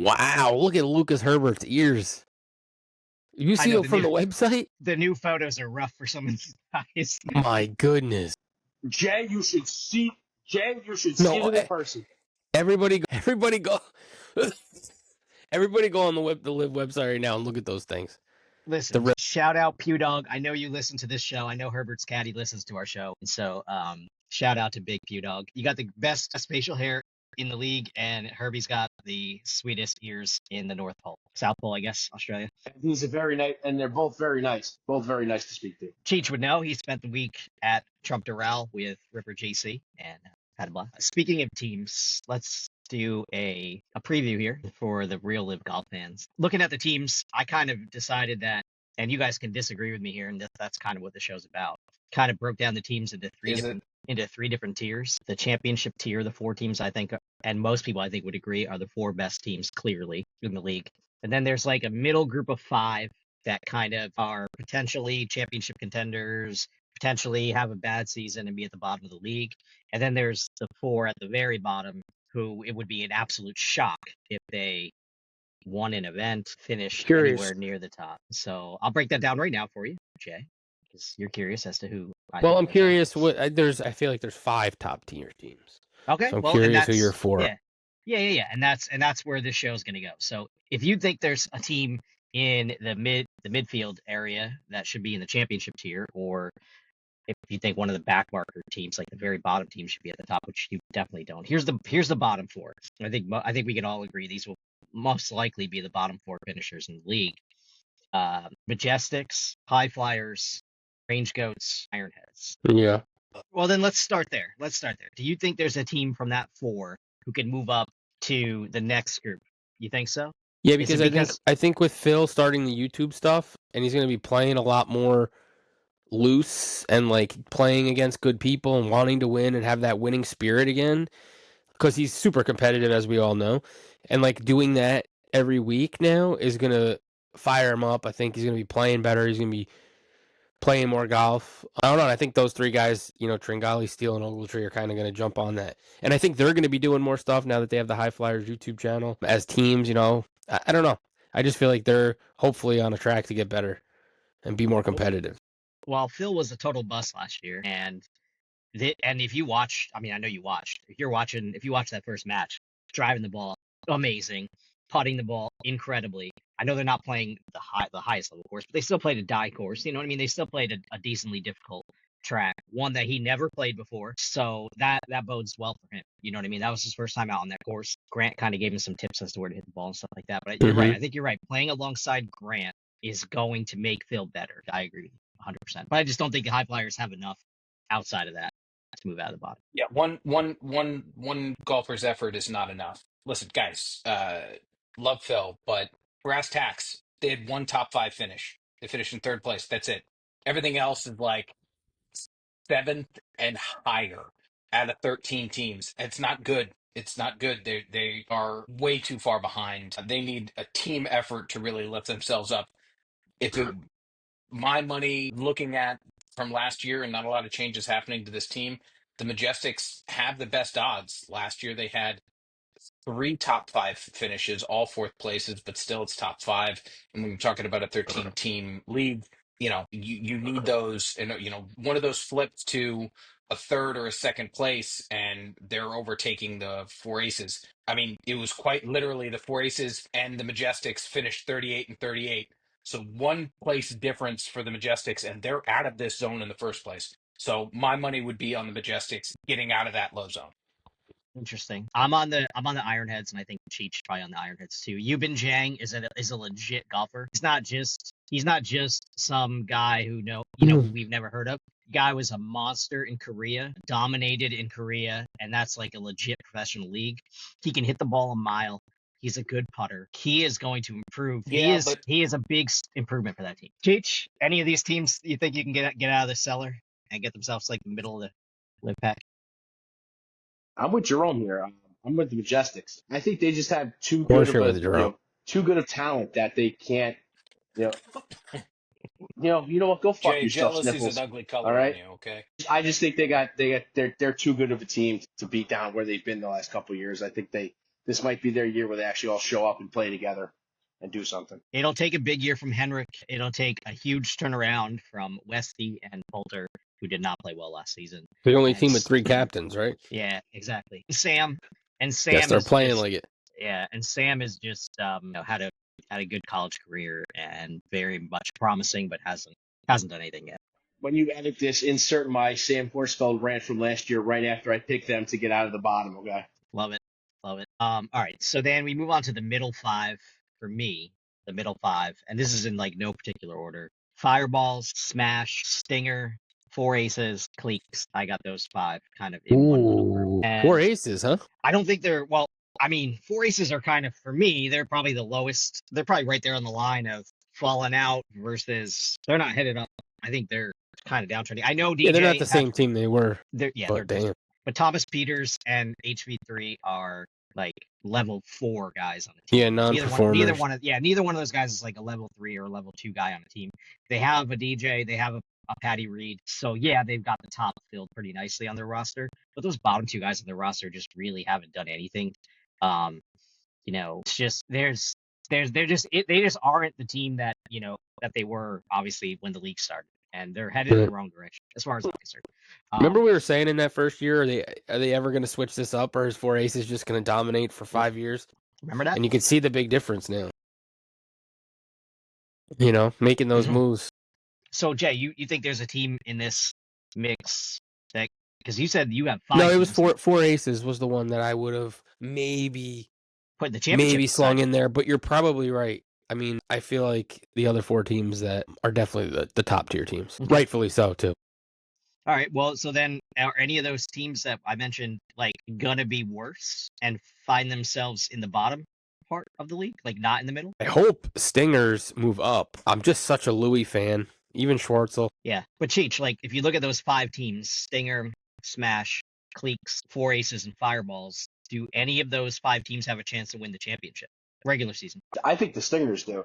Wow, look at Lucas Herbert's ears. You see it from the website? The new photos are rough for some of these guys. My goodness. Jay, you should see it in person. Everybody go everybody go on the LIV website right now and look at those things. Listen, shout out Pew Dog. I know you listen to this show. I know Herbert's caddy listens to our show. And so shout out to Big Pew Dog. You got the best facial hair in the league, and Herbie's got the sweetest ears in the North Pole. South Pole, I guess, Australia. He's a very nice, and they're both very nice. Both very nice to speak to. Cheech would know. He spent the week at Trump Doral with Ripper JC and had a blast. Speaking of teams, let's do a preview here for the real LIV golf fans. Looking at the teams, I kind of decided that, and you guys can disagree with me here, and that's kind of what the show's about. Kind of broke down the teams into three different tiers. The championship tier, the 4 teams I think, and most people I think would agree, are the 4 best teams clearly in the league. And then there's like a middle group of 5 that kind of are potentially championship contenders, potentially have a bad season and be at the bottom of the league. And then there's the 4 at the very bottom who it would be an absolute shock if they won an event, finished anywhere near the top. So I'll break that down right now for you, Jay, because you're curious as to who. I'm curious. I feel like there's 5 top tier teams. Okay, so I'm curious who you're for. Yeah, and that's where this show is going to go. So if you think there's a team in the midfield area that should be in the championship tier, or if you think one of the backmarker teams, like the very bottom team, should be at the top, which you definitely don't. Here's the bottom 4. I think we can all agree these will most likely be the bottom 4 finishers in the league. Majestics, High Flyers, Range Goats, Ironheads. Yeah. Well, then let's start there. Do you think there's a team from that 4 who can move up to the next group? You think so? Yeah, because I think with Phil starting the YouTube stuff, and he's going to be playing a lot more loose and like playing against good people and wanting to win and have that winning spirit again, because he's super competitive, as we all know, and like doing that every week now is going to fire him up. I think he's going to be playing better. He's going to be playing more golf. I don't know. I think those 3 guys, Tringali, Steele, and Ogletree, are kind of going to jump on that. And I think they're going to be doing more stuff now that they have the High Flyers YouTube channel as teams, I don't know. I just feel like they're hopefully on a track to get better and be more competitive. Well, Phil was a total bust last year. And if you watched, I know you watched. If you watch that first match, driving the ball, amazing. Putting the ball incredibly. I know they're not playing the highest level course, but they still played a die course. You know what I mean? They still played a decently difficult track, one that he never played before. So that bodes well for him. You know what I mean? That was his first time out on that course. Grant kind of gave him some tips as to where to hit the ball and stuff like that. But you're right. I think you're right. Playing alongside Grant is going to make Phil better. I agree with you 100%. But I just don't think the High Flyers have enough outside of that to move out of the bottom. Yeah, one golfer's effort is not enough. Listen, guys, love Phil, but brass tacks, they had 1 top 5 finish. They finished in 3rd place. That's it. Everything else is like 7th and higher out of 13 teams. It's not good. It's not good. They are way too far behind. They need a team effort to really lift themselves up. My money, looking at from last year and not a lot of changes happening to this team, the Majestics have the best odds. Last year they had 3 top 5 finishes, all 4th places, but still it's top 5. And when you're talking about a 13-team league, you need those, and one of those flips to a 3rd or a 2nd place, and they're overtaking the 4 aces. It was quite literally the 4 aces and the Majestics finished 38 and 38. So 1 place difference for the Majestics, and they're out of this zone in the first place. So my money would be on the Majestics getting out of that low zone. Interesting. I'm on the Ironheads, and I think Cheech probably on the Ironheads too. Yubin Jang is a legit golfer. He's not just some guy who we've never heard of. The guy was a monster in Korea, dominated in Korea, and that's like a legit professional league. He can hit the ball a mile. He's a good putter. He is going to improve. Yeah, he is a big improvement for that team. Cheech, any of these teams you think you can get out of the cellar and get themselves like the middle of the LIV pack? I'm with Jerome here. I'm with the Majestics. I think they just have too good of talent that they can't. You know what? Go fuck Jay, yourself, jealousy Sniffles. is an ugly color. All right, on you, okay. I just think they're too good of a team to beat down where they've been the last couple of years. I think they this might be their year where they actually all show up and play together and do something. It'll take a big year from Henrik. It'll take a huge turnaround from Westy and Poulter, who did not play well last season. The only team with 3 captains, right? Yeah, exactly. Sam Guess they're playing just, like it. Yeah, and Sam is just had a good college career and very much promising, but hasn't done anything yet. When you edit this, insert my Sam Horsfeld rant from last year right after I picked them to get out of the bottom, okay? Love it. All right, so then we move on to the middle 5 for me, the middle 5, and this is in like no particular order. Fireballs, Smash, Stinger, 4 aces, Cleeks. I got those 5 kind of in one little group. And 4 aces, huh? I don't think they're, well, I mean, 4 aces are kind of, for me, they're probably the lowest. They're probably right there on the line of falling out versus they're not headed up. I think they're kind of downtrending. I know DJ. Yeah, they're not the same team they were. They're damn. But Thomas Peters and HV3 are like level 4 guys on the team. Yeah, non-performers. Neither one of those guys is like a level 3 or a level 2 guy on the team. They have a DJ, they have a Patty Reed. So yeah, they've got the top filled pretty nicely on their roster. But those bottom 2 guys on their roster just really haven't done anything. It's just they just aren't the team that that they were obviously when the league started, and they're headed in the wrong direction as far as I'm concerned. Remember we were saying in that first year, are they ever going to switch this up, or is 4 aces just going to dominate for 5 years? Remember that? And you can see the big difference now. Making those moves. So Jay, you think there's a team in this mix that, because you said you have 5? No, it was 4 aces was the one that I would have maybe put the championship slung in there, but you're probably right. I mean, I feel like the other 4 teams that are definitely the top tier teams, rightfully so too. All right, well, so then are any of those teams that I mentioned like gonna be worse and find themselves in the bottom part of the league, like not in the middle? I hope Stingers move up. I'm just such a Louis fan, even Schwartzel. Yeah, but Cheech, like if you look at those 5 teams, Stinger, Smash, Cleeks, 4 aces, and Fireballs, do any of those 5 teams have a chance to win the championship regular season? I think the Stingers do.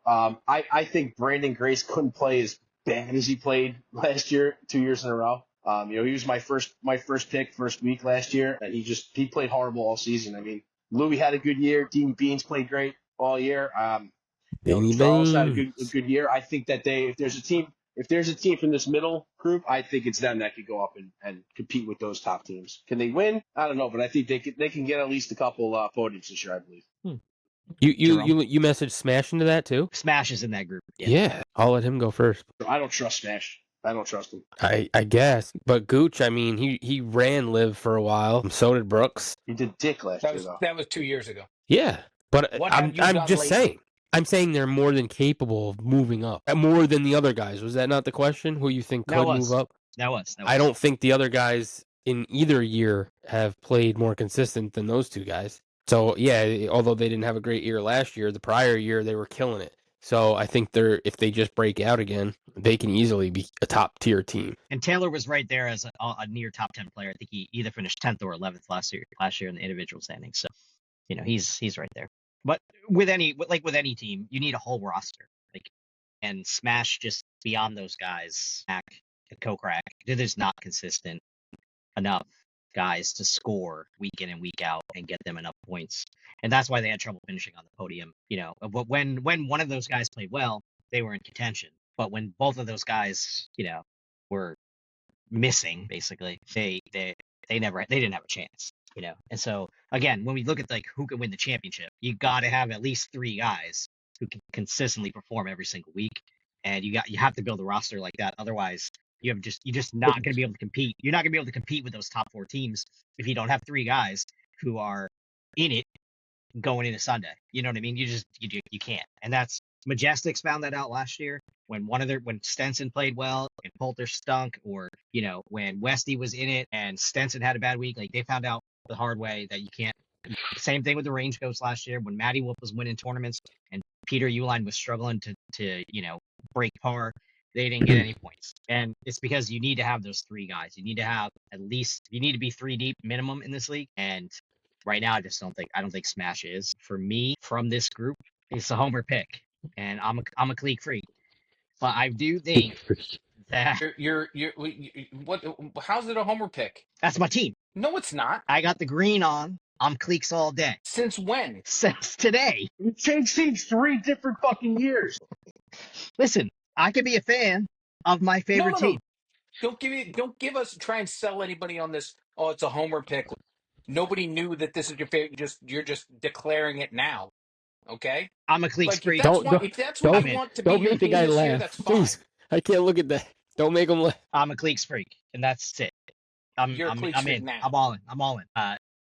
I think Brandon Grace couldn't play as bad as he played last year, 2 years in a row. He was my first pick first week last year, and he played horrible all season. I mean, Louis had a good year. Dean Beans played great all year. Charles had a good year. I think that if there's a team from this middle group, I think it's them that could go up and compete with those top teams. Can they win? I don't know, but I think they can get at least a couple podiums this year, I believe. You messaged Smash into that too? Smash is in that group. Yeah, I'll let him go first. I don't trust Smash. I don't trust him. I guess. But Gooch, I mean, he ran LIV for a while. So did Brooks. He did dick last year, though. That was 2 years ago. Yeah, but I'm just saying. I'm saying they're more than capable of moving up. More than the other guys. Was that not the question? Who you think could move up? That was. I don't think the other guys in either year have played more consistent than those 2 guys. So, yeah, although they didn't have a great year last year, the prior year they were killing it. So I think if they just break out again, they can easily be a top tier team. And Taylor was right there as a near top 10 player. I think he either finished 10th or 11th last year in the individual standings. So, he's right there. But with any team, you need a whole roster. And Smash just beyond those guys, Mac and Kokrak, they're just not consistent enough guys to score week in and week out and get them enough points. And that's why they had trouble finishing on the podium. But when one of those guys played well, they were in contention. But when both of those guys, were missing, basically, they didn't have a chance. And so again, when we look at who can win the championship, you got to have at least 3 guys who can consistently perform every single week, and you have to build a roster like that. Otherwise, you're just not going to be able to compete. You're not going to be able to compete with those top 4 teams if you don't have 3 guys who are in it going into Sunday. You know what I mean? You can't. And that's Majestics found that out last year when Stenson played well and Poulter stunk, or when Westy was in it and Stenson had a bad week. They found out the hard way that you can't. Same thing with the Range Ghost last year when Matty Wolf was winning tournaments and Peter Uihlein was struggling to break par. They didn't get any points. And it's because you need to have those 3 guys. You need to be 3 deep minimum in this league. And right now, I don't think Smash is. For me, from this group, it's a homer pick. And I'm a clique freak. But I do think that how's it a homer pick? That's my team. No, it's not. I got the green on. I'm cliques all day. Since when? Since today. You changed teams 3 different fucking years. Listen, I can be a fan of my favorite No. team. Don't give us try and sell anybody on this. Oh, it's a homer pick. Nobody knew that this is your favorite. You're just declaring it now. Okay? I'm a cliques Like if freak. that's Don't what I'm you in. want to be don't your make the team guy this year, laugh. that's fine. Jeez, I can't look at that. Don't make him laugh. I'm a cliques freak, and that's it. You're a cliques freak in. now. I'm all in.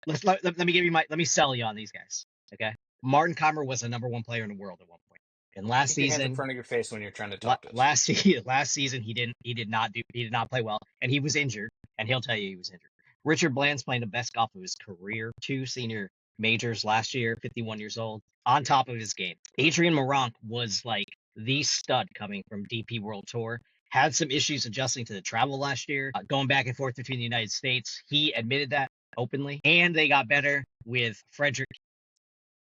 Let me give you let me sell you on these guys. Okay. Martin Kaymer was the #1 player in the world at one point. And last Keep your hands in season, front of your face when you're trying to talk to us. last season he did not play well, and he was injured, and he'll tell you he was injured. Richard Bland's playing the best golf of his career, 2 senior majors last year, 51 years old, on top of his game. Adrian Meronk was like the stud coming from DP World Tour. Had some issues adjusting to the travel last year, going back and forth between the United States. He admitted that openly, and they got better with Frederick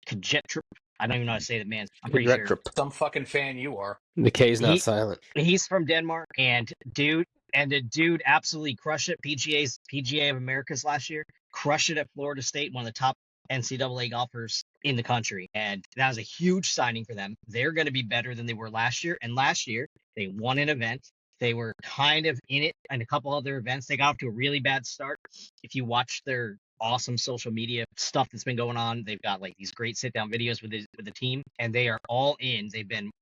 Kajetrup. I don't even know how to say the man's. I'm pretty sure. Some fucking fan you are. The K's not silent. He's from Denmark, and the dude absolutely crushed it. PGA of Americas last year, crushed it at Florida State, one of the top NCAA golfers in the country, and that was a huge signing for them. They're going to be better than they were last year, and last year they won an event. They were kind of in it and a couple other events. They got off to a really bad start. If you watch their awesome social media stuff that's been going on, they've got like these great sit down videos with the team, and they are all in.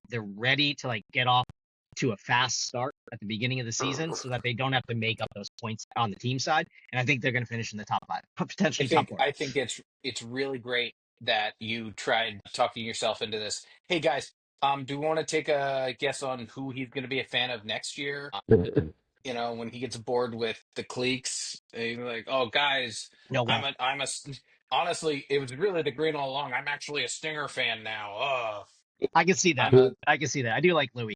They're ready to like get off to a fast start at the beginning of the season so that they don't have to make up those points on the team side. And I think they're going to finish in the top 5, potentially top 4. I think it's really great that you tried talking yourself into this. Hey guys, do we want to take a guess on who he's going to be a fan of next year? You know, when he gets bored with the cliques, he's like, "Oh, guys, No way. honestly, it was really the green all along. I'm actually a Stinger fan now. I can see that. I can see that. I do like Louis.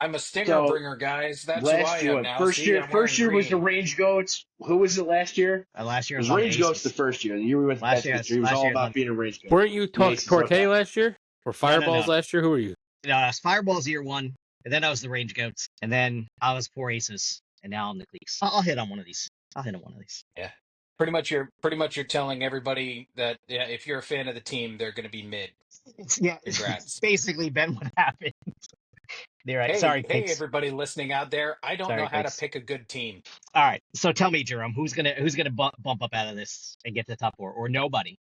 I'm a Stinger So, bringer, guys. That's who I last year, am now. first See, year, I'm wearing first year was the green. Range Goats. Who was it last year? Last year It was on the Range Goats Aces. the first year. The year we went to Last Best year- History, it was last all year about on- being a Range Goat. Weren't you The Aces, Torquay okay. last year? Or Fireballs last year? Who were you? Fireballs year 1, and then I was the Range Goats, and then I was Pore Aces, and now I'm the Cliques. I'll hit on one of these. Yeah. Pretty much you're telling everybody that if you're a fan of the team, they're going to be mid. Congrats. Congrats. Basically been what happened. They're right. Hey, Sorry, hey, Cliques. everybody listening out there. I don't Sorry, know how to Cliques. pick a good team. All right. So tell me, Jerome, who's gonna bump up out of this and get to the top 4, or nobody?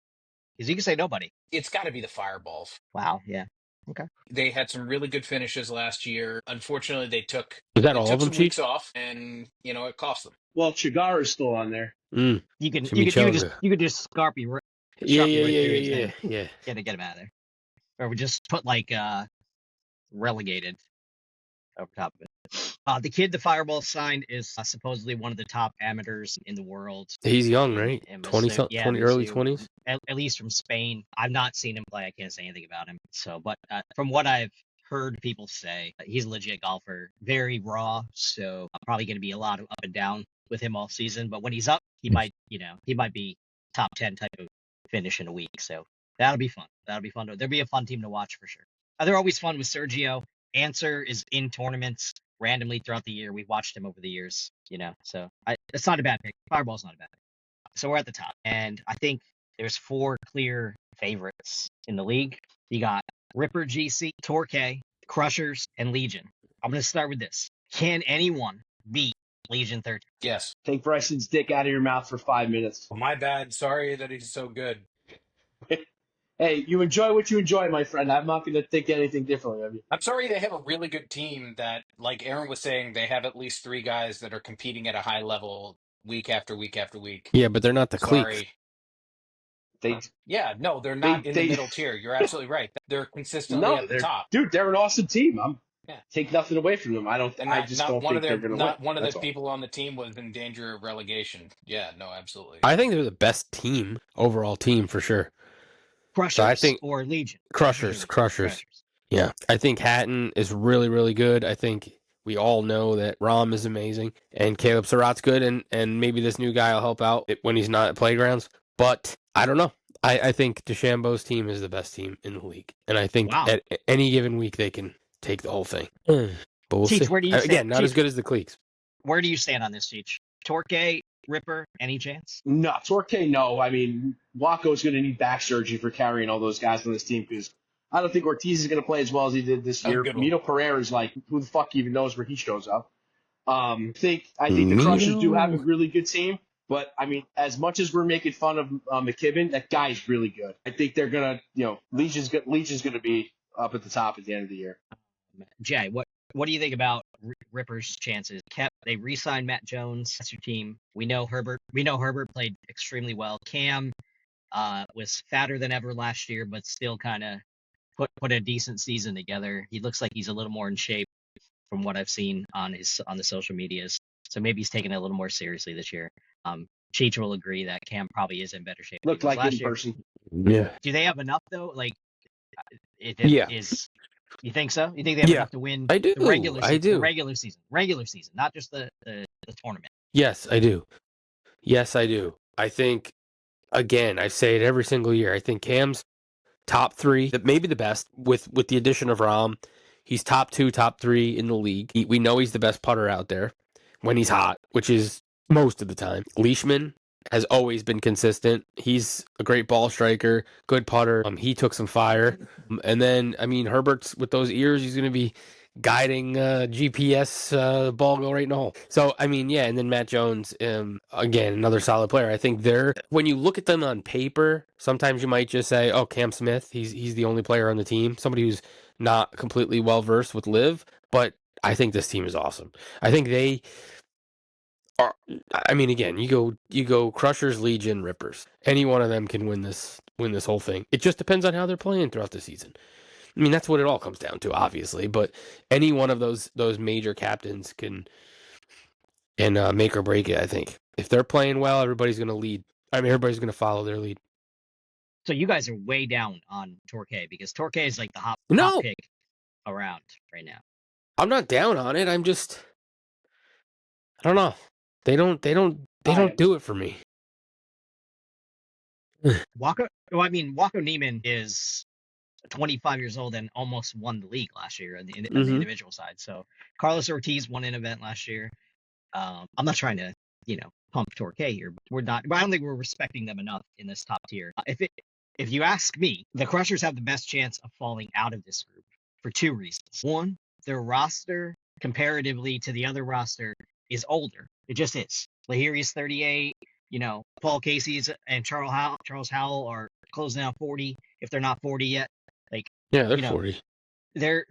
Because you can say nobody. It's got to be the Fireballs. Wow. Yeah. Okay. They had some really good finishes last year. Unfortunately, they took Is that all of them, some weeks Chief? off, and it cost them. Well, Chigara's still on there. Mm. You could just Scarpy. Yeah. Get him out of there. Or we just put like relegated over top of it. The kid the Fireball signed is supposedly one of the top amateurs in the world. He's young, right? And 20 early 20s. At least from Spain. I've not seen him play. I can't say anything about him. So, but from what I've heard people say, he's a legit golfer, very raw. So probably going to be a lot of up and down with him all season. But when he's up, he might be top 10 type of finish in a week. So that'll be fun. There'll be a fun team to watch for sure. They're always fun with Sergio. Answer is in tournaments randomly throughout the year. We've watched him over the years, so it's not a bad pick. Fireball's not a bad pick. So we're at the top, and I think there's 4 clear favorites in the league. You got Ripper GC, Torquay, Crushers, and Legion. I'm going to start with this. Can anyone beat Legion 13? Yes. Take Bryson's dick out of your mouth for 5 minutes. Well, my bad. Sorry that he's so good. Hey, you enjoy what you enjoy, my friend. I'm not going to think anything differently of you. I'm sorry they have a really good team that, like Aaron was saying, they have at least 3 guys that are competing at a high level week after week after week. Yeah, but they're not the cliques. They're not in the middle tier. You're absolutely right. They're consistently at the top. Dude, they're an awesome team. Take nothing away from them. I just don't think they're going to win. Not one of the people on the team was in danger of relegation. Yeah, no, absolutely. I think they're the best overall team for sure. Crushers, so I think or Legion? Crushers. Yeah, I think Hatton is really, really good. I think we all know that Rom is amazing, and Caleb Surratt's good, and maybe this new guy will help out when he's not at Playgrounds. But I don't know. I think DeChambeau's team is the best team in the league, and I think at any given week they can take the whole thing. But we'll see. Where do you Again, not as good as the cliques. Where do you stand on this, Cheech? Torquay Ripper, any chance? No, Torque, no. I mean, Waco's going to need back surgery for carrying all those guys on this team because I don't think Ortiz is going to play as well as he did this Oh, year. good one. Mito Pereira is like, who the fuck even knows where he shows up? I think the Crushers do have a Mito. really good team, but I mean, as much as we're making fun of McKibben, that guy's really good. I think they're gonna, Legion's gonna be up at the top at the end of the year. Jay, what do you think about Ripper's chances? They re-signed Matt Jones. That's your team. We know Herbert played extremely well. Cam was fatter than ever last year, but still kind of put a decent season together. He looks like he's a little more in shape from what I've seen on the social medias. So maybe he's taking it a little more seriously this year. Cheech will agree that Cam probably is in better shape. Looked like last in year. person. Yeah. Do they have enough though? Like, Yeah. You think so? You think they have enough to win I do. the regular season? I do. The regular season, not just the tournament. Yes, I do. Yes, I do. I think, again, I say it every single year. I think Cam's top 3, maybe the best with the addition of Rahm. He's top 2, top 3 in the league. We know he's the best putter out there when he's hot, which is most of the time. Leishman has always been consistent. He's a great ball striker, good putter. He took some fire. And then, I mean, Herbert's with those ears, he's going to be guiding GPS ball go right in the hole. So, I mean, yeah, and then Matt Jones, again, another solid player. I think when you look at them on paper, sometimes you might just say, oh, Cam Smith, he's the only player on the team, somebody who's not completely well-versed with LIV, but I think this team is awesome. I think they are, I mean, again, you go Crushers, Legion, Rippers. Any one of them can win this whole thing. It just depends on how they're playing throughout the season. I mean, that's what it all comes down to, obviously. But any one of those major captains can make or break it. I think if they're playing well, everybody's going to lead. I mean, everybody's going to follow their lead. So you guys are way down on Torque because Torque is like the top pick around right now. I'm not down on it. I'm just, I don't know. They don't do it for me. Waco Neiman is 25 years old and almost won the league last year on the individual side. So Carlos Ortiz won an event last year. I'm not trying to, pump Torque here, but I don't think we're respecting them enough in this top tier. If you ask me, the Crushers have the best chance of falling out of this group for 2 reasons. One, their roster comparatively to the other roster is older. It just is. Lahiri's 38. Paul Casey's and Charles Howell are closing out 40 if they're not 40 yet. Yeah, they're 40. They're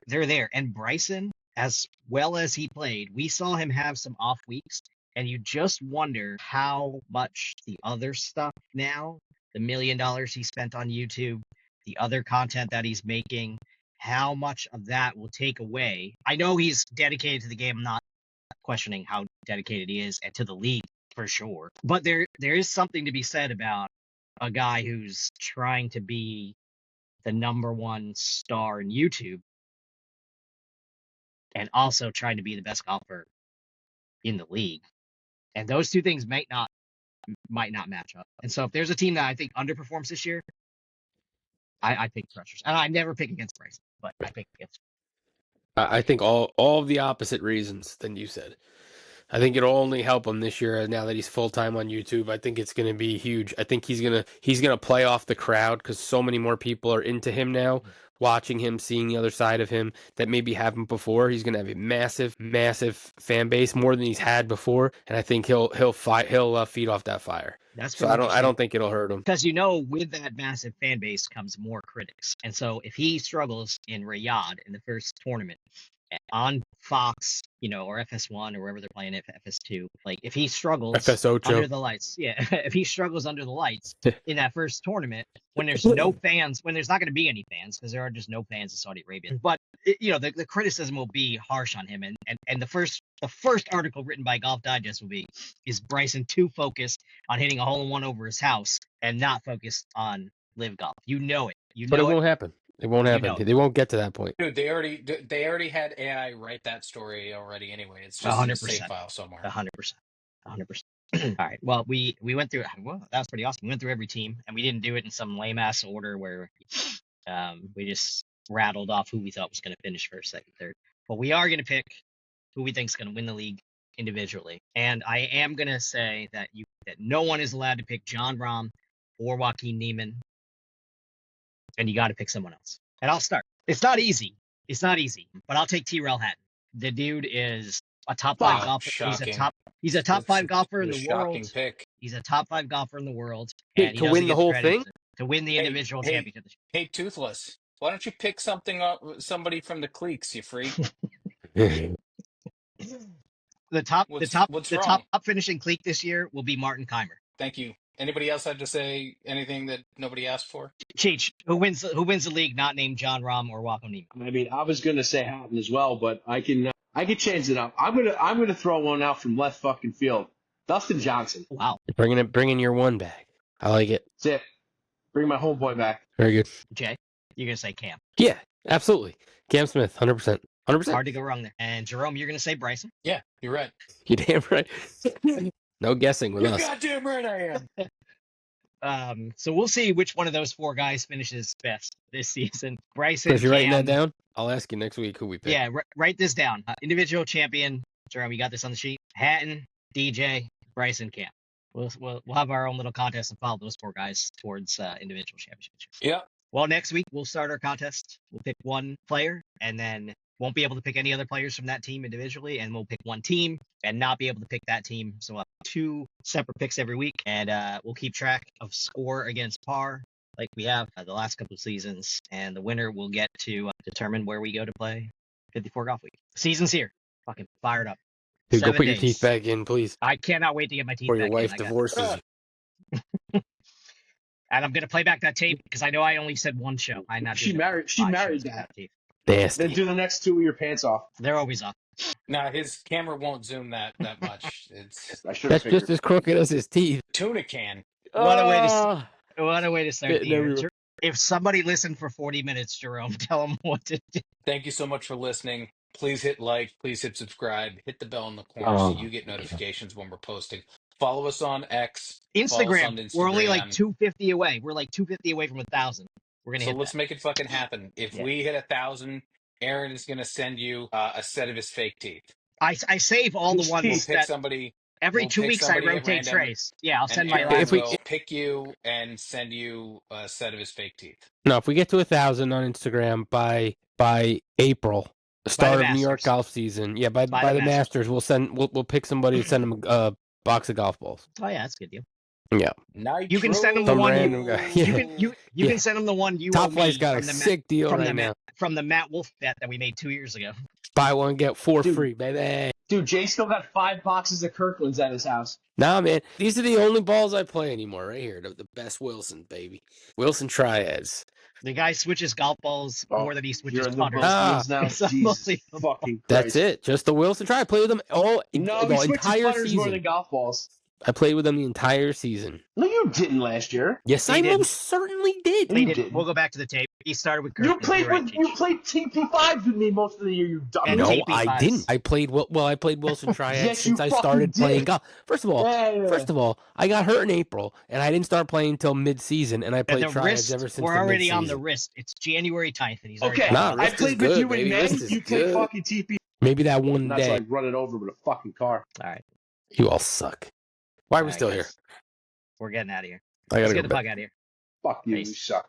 there. And Bryson, as well as he played, we saw him have some off weeks, and you just wonder how much the other stuff now, the $1 million he spent on YouTube, the other content that he's making, how much of that will take away. I know he's dedicated to the game. I'm not questioning how dedicated he is and to the league for sure. But there is something to be said about a guy who's trying to be the #1 star in YouTube and also trying to be the best golfer in the league. And those two things might not match up. And so if there's a team that I think underperforms this year, I pick Crushers. And I never pick against Bryson, but I pick against. I think all of the opposite reasons than you said. I think it'll only help him this year now that he's full-time on YouTube. I think it's going to be huge. I think he's going to play off the crowd because so many more people are into him now, watching him, seeing the other side of him that maybe haven't before. He's going to have a massive, massive fan base, more than he's had before, and I think he'll feed off that fire. That's so I don't think it'll hurt him. Because with that massive fan base comes more critics. And so if he struggles in Riyadh in the first tournament on Fox, or FS1 or wherever they're playing it, FS2, if he struggles under the lights, if he struggles under the lights in that first tournament, when there's no fans, when there's not going to be any fans, because there are just no fans in Saudi Arabia, but the criticism will be harsh on him. And the first article written by Golf Digest will be, is Bryson too focused on hitting a hole-in-one over his house and not focused on LIV Golf? It. But it won't happen. It won't happen. They won't get to that point. Dude, they already had AI write that story already anyway. It's just in a save file somewhere. 100%. All right. Well, we went through. Well, that was pretty awesome. We went through every team, and we didn't do it in some lame ass order where we just rattled off who we thought was going to finish first, second, third. But we are going to pick who we think is going to win the league individually. And I am gonna say that no one is allowed to pick John Rahm or Joaquin Neiman, and you got to pick someone else. And I'll start. It's not easy. But I'll take Tyrrell Hatton. The dude is a top 5 Wow, golfer. shocking. He's a top 5 golfer in It's the a world. shocking pick. He's a top 5 golfer in the world, Hey, and he to doesn't win the get whole credit thing? to win the individual championship. Hey, Toothless, why don't you pick somebody from the cliques, you freak? The top What's wrong? finishing clique this year will be Martin Keimer. Thank you. Anybody else have to say anything that nobody asked for? Cheech, who wins the league not named John Rahm or Joaquin Neiman? I mean, I was gonna say Hatton as well, but I can change it up. I'm gonna throw one out from left fucking field. Dustin Johnson. Wow. Bringing your one back. I like it. That's it. Bring my homeboy back. Very good. Jay, you're gonna say Cam. Yeah, absolutely. Cam Smith, 100%. 100%. Hard to go wrong there. And Jerome, you're gonna say Bryson. Yeah, you're right. You damn right. No guessing with us. You're goddamn right I am. So we'll see which one of those 4 guys finishes best this season. Bryson, Chris, you writing Cam, that down? I'll ask you next week who we pick. Yeah, write this down. Individual champion, Jerome, you got this on the sheet. Hatton, DJ, Bryson, Cam. We'll have our own little contest and follow those 4 guys towards individual championships. Yeah. Well, next week we'll start our contest. We'll pick one player, and then won't be able to pick any other players from that team individually, and we'll pick one team and not be able to pick that team. So we'll have 2 separate picks every week, and we'll keep track of score against par like we have the last couple of seasons, and the winner will get to determine where we go to play 54 Golf Week. Season's here. Fucking fired up. Dude, go 7 put your days. teeth back in, please. I cannot wait to get my teeth Before back your wife in. I got- divorces you. And I'm going to play back that tape because I know I only said one show. I'm not She doing married 5 that. shows with teeth. Nasty. Then do the next 2 with your pants off. They're always off. Now his camera won't zoom that much. It's I should have That's figured. just as crooked as his teeth. tuna can. What a way to Ah. What a way to start Bit the year. everywhere. If somebody listened for 40 minutes, Jerome, tell them what to do. Thank you so much for listening. Please hit like, please hit subscribe, hit the bell in the corner Oh, so you get notifications when we're posting. Follow us on X. Follow us on Instagram. We're only like Instagram. 250 away. We're like 250 away from 1,000. We're gonna So hit let's that. make it fucking happen. If Yeah. we hit 1,000, Aaron is going to send you a set of his fake teeth. I save all the Who's ones We'll teeth? pick that somebody. every we'll 2 pick weeks I somebody at rotate random, trays. Yeah, I'll and send my Aaron last. If we- will pick you and send you a set of his fake teeth. No, if we get to 1,000 on Instagram by April, the start of New York Masters. golf season, yeah, by By the the Masters, we'll pick somebody to send them a box of golf balls. Oh yeah, that's a good deal. Yeah, You can send them the Some one random guy. you Yeah. can you Yeah. can send them the one you Top owe Flight's me got a from the sick deal from right the now. from the Matt Wolf bet that we made 2 years ago. Buy one get 4 Dude. free, baby. Dude, Jay still got 5 boxes of Kirkland's at his house. Nah, man, these are the only balls I play anymore. Right here, the best Wilson, baby. Wilson Triads. The guy switches golf balls Oh, more than he You're switches in the putters. Wilsons now. It's Jesus unbelievable. fucking Christ. That's it. Just the Wilson Triad. I played with them all No, the he switches entire putters more season. than golf balls. I played with them the entire season. No, you didn't last year. Yes, He I did. most certainly did. You He didn't. did. We'll go back to the tape. He started with You Kirkland. played You're right, with Cheech. you played TP5 with me most of the year. You dumb. And No, TP5s. I didn't. I played I played Wilson Triad Yes, since you I fucking started did. playing golf. First of all, Yeah. I got hurt in April, and I didn't start playing until mid-season, and I And played the Triads wrist, ever since we're the already on the mid-season. wrist. It's January 10th, and he's already Okay, Nah, I wrist is played good, with you baby. in May. Wrist is You played good. fucking TP. Maybe that one Not so I day. run it over with a fucking car. All right, You all suck. Why are we All right, still guys. here? We're getting out of here. I Let's gotta get go the back. fuck out of here. Fuck you, Peace. you suck.